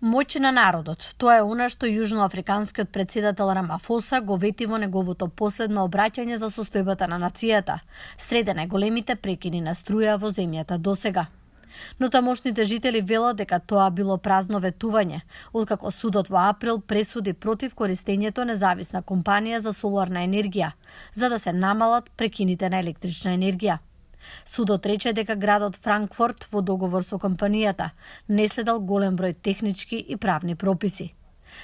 Моќ на народот, тоа е она што јужноафриканскиот претседател Рамафоса го вети во неговото последно обраќање за состојбата на нацијата, среде најголемите прекини на струја во земјата досега. Но тамошните жители велат дека тоа било празно ветување, откако судот во април пресуди против користењето независна компанија за соларна енергија, за да се намалат прекините на електрична енергија. Судот рече дека градот Франкфурт во договор со компанијата не следал голем број технички и правни прописи.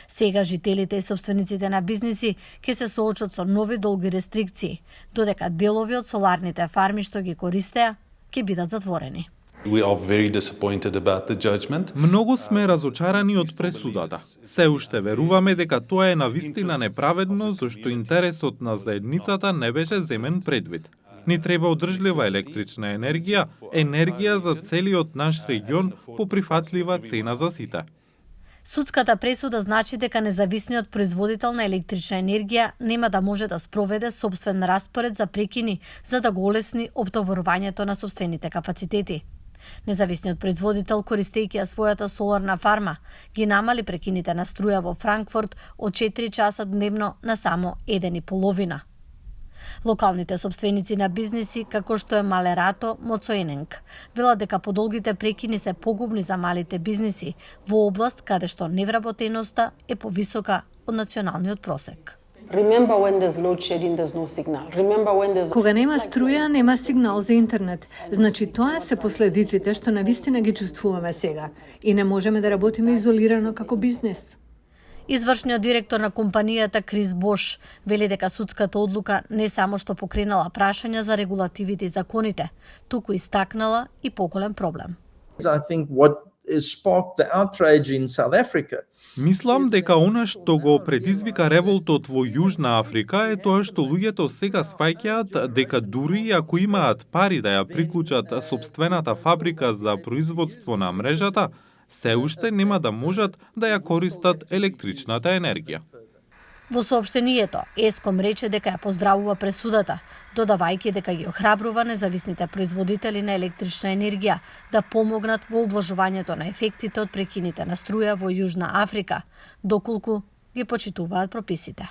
Сега жителите и собствениците на бизниси ќе се соочат со нови долги рестрикции, додека делови од соларните фарми што ги користеа ќе бидат затворени. We are very disappointed about the judgment. Многу сме разочарани од пресудата. Се уште веруваме дека тоа е навистина неправедно, зашто интересот на заедницата не беше земен предвид. Ни треба одржлива електрична енергија за целиот наш регион по прифатлива цена за сите. Судската пресуда значи дека независниот производител на електрична енергија нема да може да спроведе собствен распоред за прекини за да го олесни оптоварувањето на собствените капацитети. Независниот производител, користејќи својата соларна фарма, ги намали прекините на струја во Франкфурт од 4 часа дневно на само 1,5. Локалните собственици на бизниси, како што е Малерато Моцоенинг, велат дека подолгите прекини се погубни за малите бизниси во област каде што невработеноста е повисока од националниот просек. Кога нема струја, нема сигнал за интернет. Значи тоа се последиците што навистина ги чувствуваме сега и не можеме да работиме изолирано како бизнес. Извршниот директор на компанијата Крис Бош вели дека судската одлука не само што покренала прашања за регулативите и законите, туку истакнала и поголем проблем. Мислам дека она што го предизвика револтот во Јужна Африка е тоа што луѓето сега сваќаат дека дури ако имаат пари да ја приклучат сопствената фабрика за производство на мрежата, се уште нема да можат да ја користат електричната енергија. Во соопштението, Еском рече дека ја поздравува пресудата, додавајќи дека ги охрабрува независните производители на електрична енергија да помогнат во ублажувањето на ефектите од прекините на струја во Јужна Африка, доколку ги почитуваат прописите.